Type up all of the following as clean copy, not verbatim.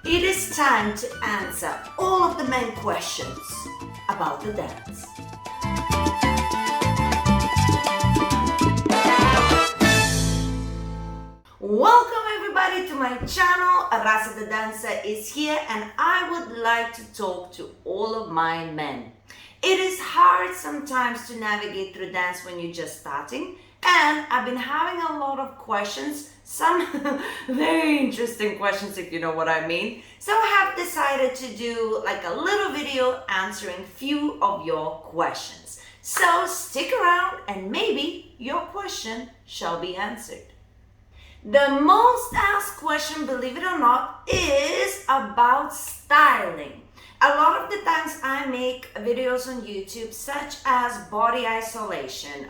It is time to answer all of the main questions about the dance. Welcome everybody to my channel. Rasa the dancer is here and I would like to talk to all of my men. It is hard sometimes to navigate through dance when you're just starting, and I've been having a lot of questions, some very interesting questions if you know what I mean. So I have decided to do like a little video answering few of your questions. So stick around and maybe your question shall be answered. The most asked question, believe it or not, is about styling. A lot of the times I make videos on YouTube such as body isolation,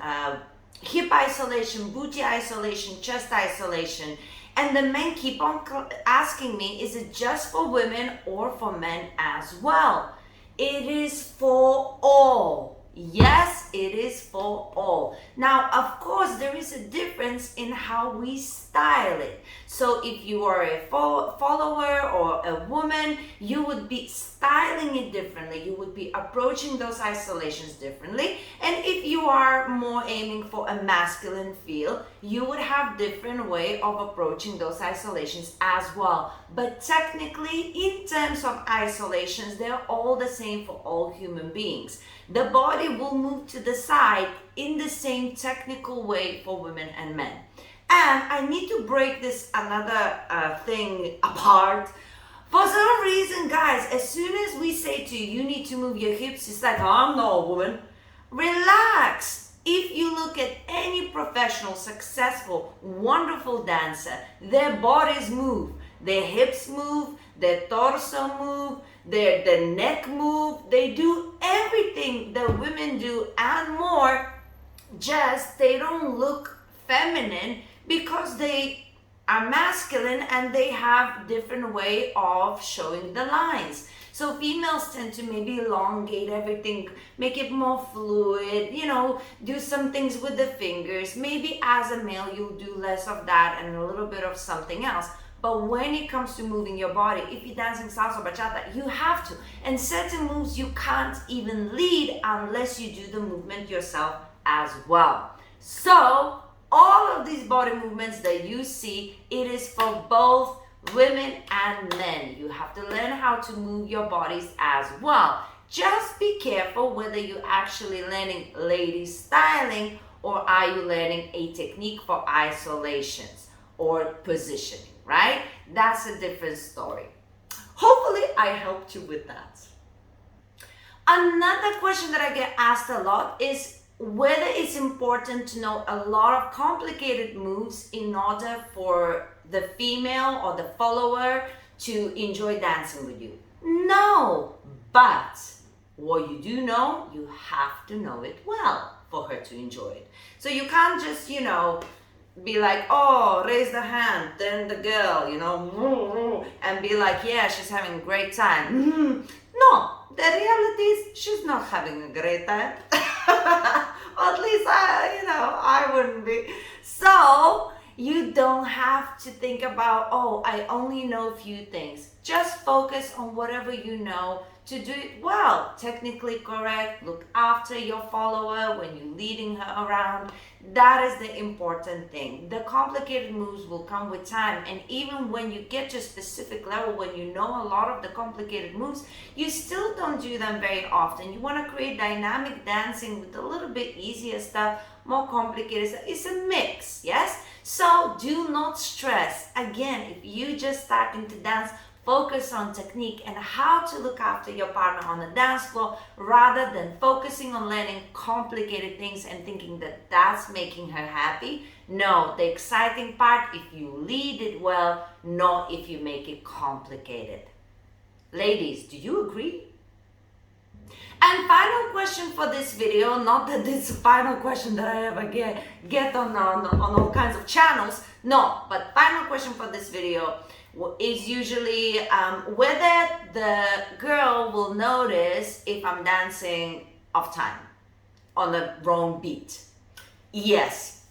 hip isolation, booty isolation, chest isolation, and the men keep on asking me, is it just for women or for men as well? It is for all. Yes, it is for all. Now, of course, there is a difference in how we style it. So if you are a follower or a woman, you would be styling it differently. You would be approaching those isolations differently. And if you are more aiming for a masculine feel, you would have different way of approaching those isolations as well. But technically, in terms of isolations, they're all the same for all human beings. The body will move to the side in the same technical way for women and men. And I need to break this another thing apart. For some reason, guys, as soon as we say to you, you need to move your hips, it's like, oh, I'm not a woman. Relax. If you look at any professional, successful, wonderful dancer, their bodies move, their hips move, their torso move, their neck move. They do everything that women do and more, just they don't look feminine because they are masculine and they have different way of showing the lines. So females tend to maybe elongate everything, make it more fluid, do some things with the fingers. Maybe as a male you'll do less of that and a little bit of something else. But when it comes to moving your body, if you're dancing salsa or bachata, you have to. And certain moves you can't even lead unless you do the movement yourself as well. So all of these body movements that you see, it is for both women and men. You have to learn how to move your bodies as well. Just be careful whether you're actually learning lady styling or are you learning a technique for isolations or positioning, right? That's a different story. Hopefully I helped you with that. Another question that I get asked a lot is whether it's important to know a lot of complicated moves in order for the female or the follower to enjoy dancing with you. No, but what you do know, you have to know it well for her to enjoy it. So you can't just, be like, oh, raise the hand, then the girl, and be like, yeah, she's having a great time. No, the reality is she's not having a great time. Or at least I wouldn't be. So you don't have to think about, oh, I only know a few things. Just focus on whatever you know to do it well, technically correct. Look after your follower when you're leading her around. That is the important thing. The complicated moves will come with time, and even when you get to a specific level, when you know a lot of the complicated moves, you still don't do them very often. You want to create dynamic dancing with a little bit easier stuff, more complicated stuff. It's a mix, yes? So do not stress. Again, if you just starting to dance, focus on technique and how to look after your partner on the dance floor rather than focusing on learning complicated things and thinking that that's making her happy. No, the exciting part, if you lead it well, not if you make it complicated. Ladies, do you agree? And final question for this video, not that this is the final question that I ever get on all kinds of channels, no, but final question for this video is usually whether the girl will notice if I'm dancing off time, on the wrong beat. Yes,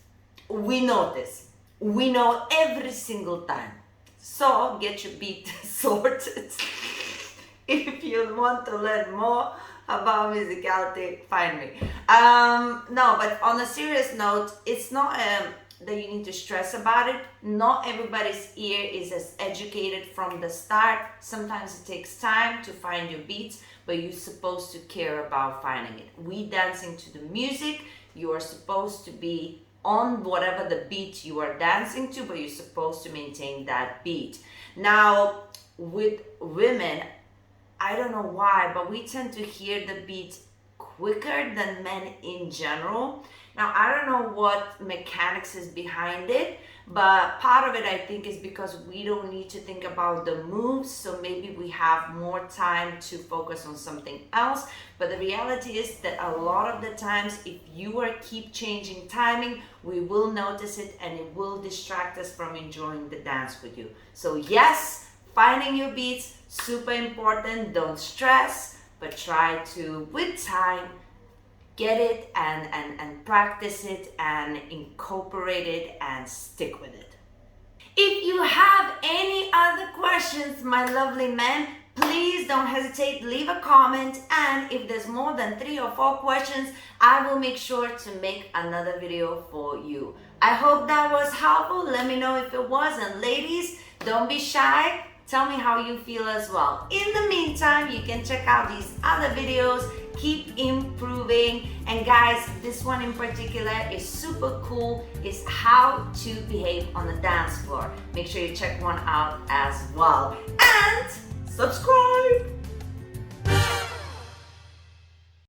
we notice. We know every single time. So get your beat sorted. If you want to learn more about musicality, find me. No, but on a serious note, it's not that you need to stress about it. Not everybody's ear is as educated from the start. Sometimes it takes time to find your beats, but you're supposed to care about finding it. We dancing to the music, you are supposed to be on whatever the beat you are dancing to, but you're supposed to maintain that beat. Now, with women, I don't know why, but we tend to hear the beat quicker than men in general. Now, I don't know what mechanics is behind it, but part of it I think is because we don't need to think about the moves, so maybe we have more time to focus on something else. But the reality is that a lot of the times, if you are keep changing timing, we will notice it and it will distract us from enjoying the dance with you. So yes, finding your beats, super important. Don't stress, but try to, with time, get it and practice it and incorporate it and stick with it. If you have any other questions, my lovely men, please don't hesitate, leave a comment, and if there's more than 3 or 4 questions, I will make sure to make another video for you. I hope that was helpful. Let me know if it was, and ladies, don't be shy. Tell me how you feel as well. In the meantime, you can check out these other videos, keep improving. And guys, this one in particular is super cool. It's how to behave on the dance floor. Make sure you check one out as well. And subscribe!